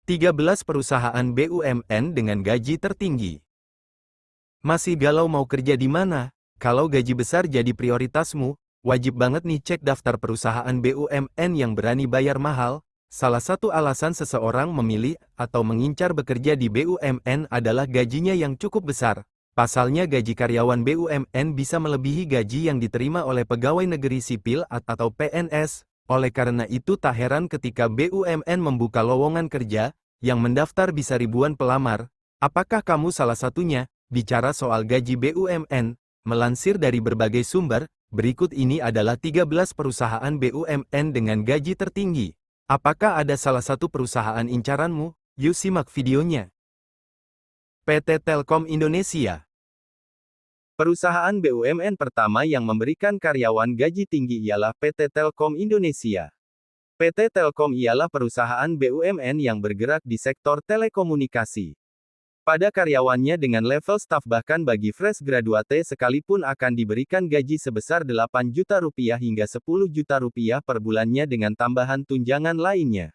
13 perusahaan BUMN dengan gaji tertinggi. Masih galau mau kerja di mana? Kalau gaji besar jadi prioritasmu, wajib banget nih cek daftar perusahaan BUMN yang berani bayar mahal. Salah satu alasan seseorang memilih atau mengincar bekerja di BUMN adalah gajinya yang cukup besar. Pasalnya gaji karyawan BUMN bisa melebihi gaji yang diterima oleh pegawai negeri sipil atau PNS. Oleh karena itu tak heran ketika BUMN membuka lowongan kerja, yang mendaftar bisa ribuan pelamar. Apakah kamu salah satunya? Bicara soal gaji BUMN, melansir dari berbagai sumber, berikut ini adalah 13 perusahaan BUMN dengan gaji tertinggi. Apakah ada salah satu perusahaan incaranmu? Yuk simak videonya. PT Telkom Indonesia. Perusahaan BUMN pertama yang memberikan karyawan gaji tinggi ialah PT Telkom Indonesia. PT Telkom ialah perusahaan BUMN yang bergerak di sektor telekomunikasi. Pada karyawannya dengan level staf bahkan bagi fresh graduate sekalipun akan diberikan gaji sebesar 8 juta rupiah hingga 10 juta rupiah per bulannya dengan tambahan tunjangan lainnya.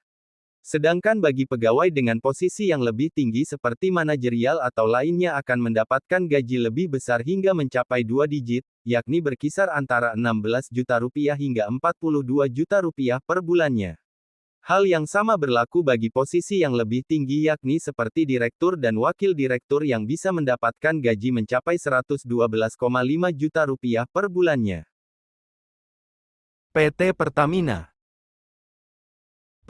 Sedangkan bagi pegawai dengan posisi yang lebih tinggi seperti manajerial atau lainnya akan mendapatkan gaji lebih besar hingga mencapai 2 digit, yakni berkisar antara 16 juta rupiah hingga 42 juta rupiah per bulannya. Hal yang sama berlaku bagi posisi yang lebih tinggi yakni seperti direktur dan wakil direktur yang bisa mendapatkan gaji mencapai 112,5 juta rupiah per bulannya. PT Pertamina.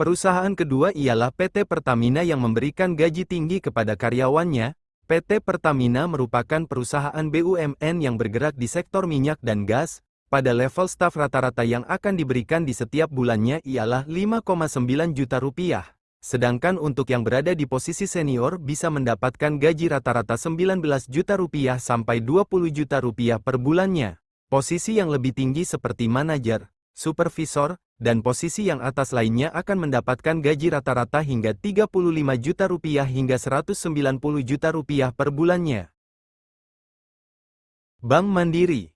Perusahaan kedua ialah PT Pertamina yang memberikan gaji tinggi kepada karyawannya. PT Pertamina merupakan perusahaan BUMN yang bergerak di sektor minyak dan gas. Pada level staf rata-rata yang akan diberikan di setiap bulannya ialah 5,9 juta rupiah. Sedangkan untuk yang berada di posisi senior bisa mendapatkan gaji rata-rata 19 juta rupiah sampai 20 juta rupiah per bulannya. Posisi yang lebih tinggi seperti manajer, supervisor, dan posisi yang atas lainnya akan mendapatkan gaji rata-rata hingga 35 juta rupiah hingga 190 juta rupiah per bulannya. Bank Mandiri.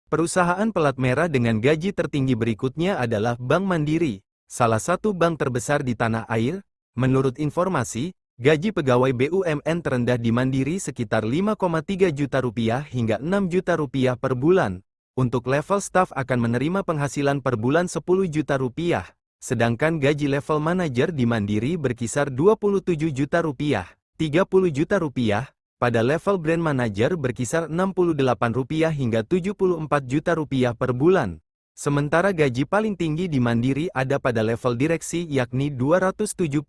Perusahaan pelat merah dengan gaji tertinggi berikutnya adalah Bank Mandiri, salah satu bank terbesar di tanah air. Menurut informasi, gaji pegawai BUMN terendah di Mandiri sekitar 5,3 juta rupiah hingga 6 juta rupiah per bulan. Untuk level staf akan menerima penghasilan per bulan 10 juta rupiah, sedangkan gaji level manajer di Mandiri berkisar 27 juta rupiah, 30 juta rupiah, pada level brand manager berkisar 68 rupiah hingga 74 juta rupiah per bulan. Sementara gaji paling tinggi di Mandiri ada pada level direksi yakni 271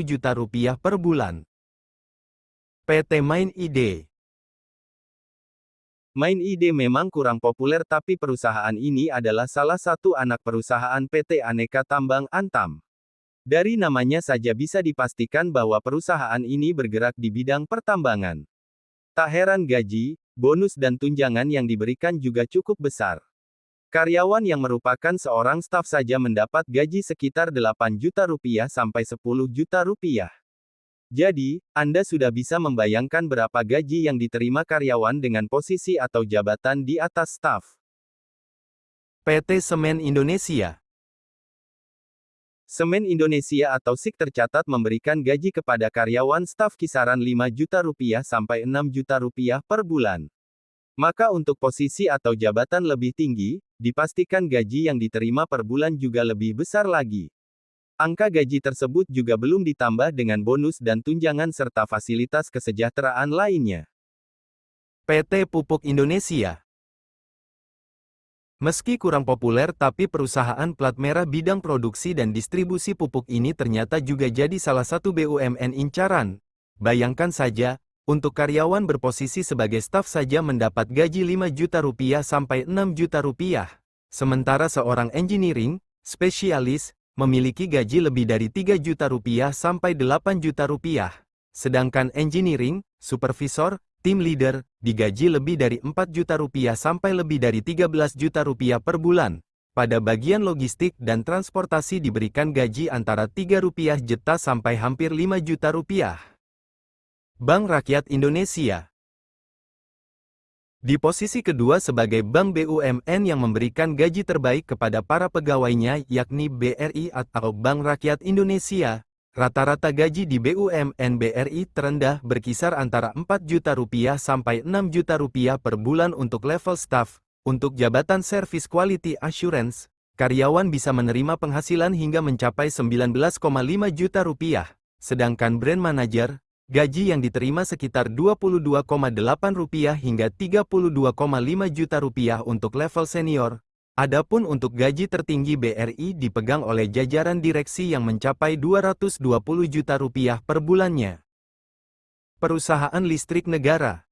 juta rupiah per bulan. PT Main ID. Main ID memang kurang populer tapi perusahaan ini adalah salah satu anak perusahaan PT Aneka Tambang Antam. Dari namanya saja bisa dipastikan bahwa perusahaan ini bergerak di bidang pertambangan. Tak heran gaji, bonus dan tunjangan yang diberikan juga cukup besar. Karyawan yang merupakan seorang staf saja mendapat gaji sekitar 8 juta rupiah sampai 10 juta rupiah. Jadi, Anda sudah bisa membayangkan berapa gaji yang diterima karyawan dengan posisi atau jabatan di atas staf. PT Semen Indonesia. Semen Indonesia atau SIK tercatat memberikan gaji kepada karyawan staf kisaran 5 juta rupiah sampai 6 juta rupiah per bulan. Maka untuk posisi atau jabatan lebih tinggi, dipastikan gaji yang diterima per bulan juga lebih besar lagi. Angka gaji tersebut juga belum ditambah dengan bonus dan tunjangan serta fasilitas kesejahteraan lainnya. PT Pupuk Indonesia. Meski kurang populer tapi perusahaan plat merah bidang produksi dan distribusi pupuk ini ternyata juga jadi salah satu BUMN incaran. Bayangkan saja, untuk karyawan berposisi sebagai staf saja mendapat gaji 5 juta rupiah sampai 6 juta rupiah. Sementara seorang engineering, spesialis, memiliki gaji lebih dari 3 juta rupiah sampai 8 juta rupiah. Sedangkan engineering, supervisor, tim leader, digaji lebih dari 4 juta rupiah sampai lebih dari 13 juta rupiah per bulan. Pada bagian logistik dan transportasi diberikan gaji antara 3 rupiah juta sampai hampir 5 juta rupiah. Bank Rakyat Indonesia. Di posisi kedua sebagai bank BUMN yang memberikan gaji terbaik kepada para pegawainya yakni BRI atau Bank Rakyat Indonesia. Rata-rata gaji di BUMN BRI terendah berkisar antara Rp4 juta sampai Rp6 juta per bulan untuk level staff. Untuk jabatan Service Quality Assurance, karyawan bisa menerima penghasilan hingga mencapai Rp19,5 juta. Sedangkan brand manager, gaji yang diterima sekitar Rp22,8 hingga Rp32,5 juta untuk level senior. Adapun untuk gaji tertinggi BRI dipegang oleh jajaran direksi yang mencapai Rp220 juta per bulannya. Perusahaan listrik negara.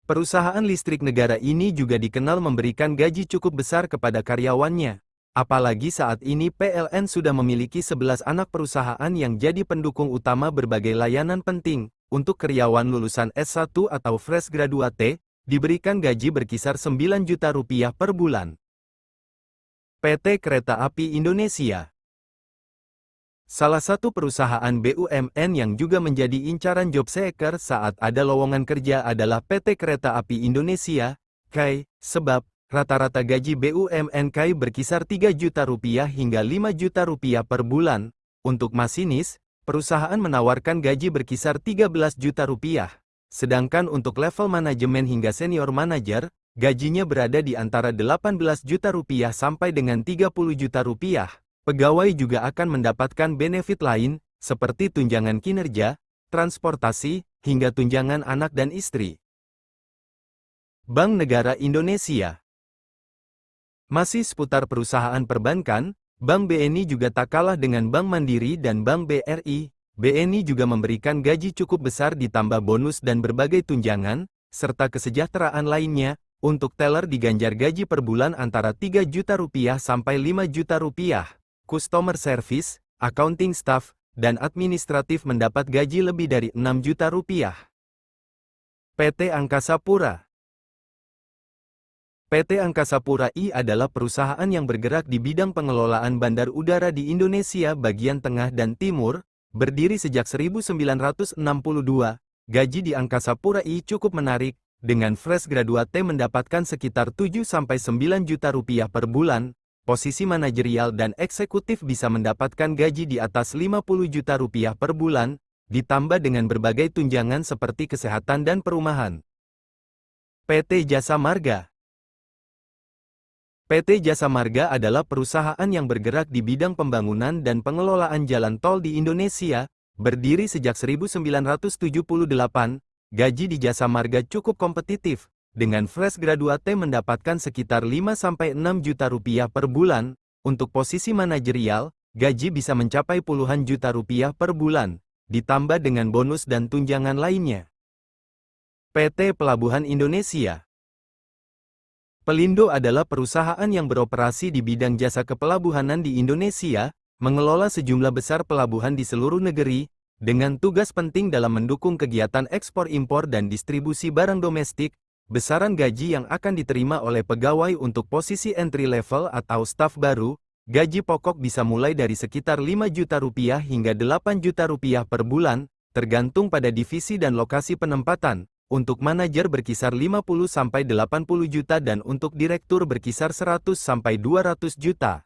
Perusahaan listrik negara ini juga dikenal memberikan gaji cukup besar kepada karyawannya. Apalagi saat ini PLN sudah memiliki 11 anak perusahaan yang jadi pendukung utama berbagai layanan penting. Untuk karyawan lulusan S1 atau fresh graduate, diberikan gaji berkisar Rp9 juta per bulan. PT Kereta Api Indonesia. Salah satu perusahaan BUMN yang juga menjadi incaran job seeker saat ada lowongan kerja adalah PT Kereta Api Indonesia, KAI, sebab rata-rata gaji BUMN KAI berkisar Rp3 juta hingga Rp5 juta per bulan. Untuk masinis, perusahaan menawarkan gaji berkisar Rp13 juta. Sedangkan untuk level manajemen hingga senior manager, gajinya berada di antara Rp18 juta sampai dengan Rp30 juta. Pegawai juga akan mendapatkan benefit lain, seperti tunjangan kinerja, transportasi, hingga tunjangan anak dan istri. Bank Negara Indonesia. Masih seputar perusahaan perbankan, Bank BNI juga tak kalah dengan Bank Mandiri dan Bank BRI. BNI juga memberikan gaji cukup besar ditambah bonus dan berbagai tunjangan, serta kesejahteraan lainnya. Untuk teller diganjar gaji per bulan antara Rp3 juta sampai Rp5 juta. Customer service, accounting staff, dan administratif mendapat gaji lebih dari Rp6 juta. PT Angkasa Pura. PT Angkasa Pura I adalah perusahaan yang bergerak di bidang pengelolaan bandar udara di Indonesia bagian tengah dan timur. Berdiri sejak 1962, gaji di Angkasa Pura I cukup menarik, dengan fresh graduate mendapatkan sekitar Rp7-9 juta per bulan, posisi manajerial dan eksekutif bisa mendapatkan gaji di atas Rp50 juta per bulan, ditambah dengan berbagai tunjangan seperti kesehatan dan perumahan. PT Jasa Marga. PT Jasa Marga adalah perusahaan yang bergerak di bidang pembangunan dan pengelolaan jalan tol di Indonesia, berdiri sejak 1978, gaji di Jasa Marga cukup kompetitif, dengan fresh graduate mendapatkan sekitar Rp5-6 juta per bulan. Untuk posisi manajerial, gaji bisa mencapai puluhan juta rupiah per bulan, ditambah dengan bonus dan tunjangan lainnya. PT Pelabuhan Indonesia. Pelindo adalah perusahaan yang beroperasi di bidang jasa kepelabuhanan di Indonesia, mengelola sejumlah besar pelabuhan di seluruh negeri, dengan tugas penting dalam mendukung kegiatan ekspor-impor dan distribusi barang domestik. Besaran gaji yang akan diterima oleh pegawai untuk posisi entry level atau staf baru, gaji pokok bisa mulai dari sekitar Rp5 juta hingga Rp8 juta per bulan, tergantung pada divisi dan lokasi penempatan. Untuk manajer berkisar 50-80 juta dan untuk direktur berkisar 100-200 juta.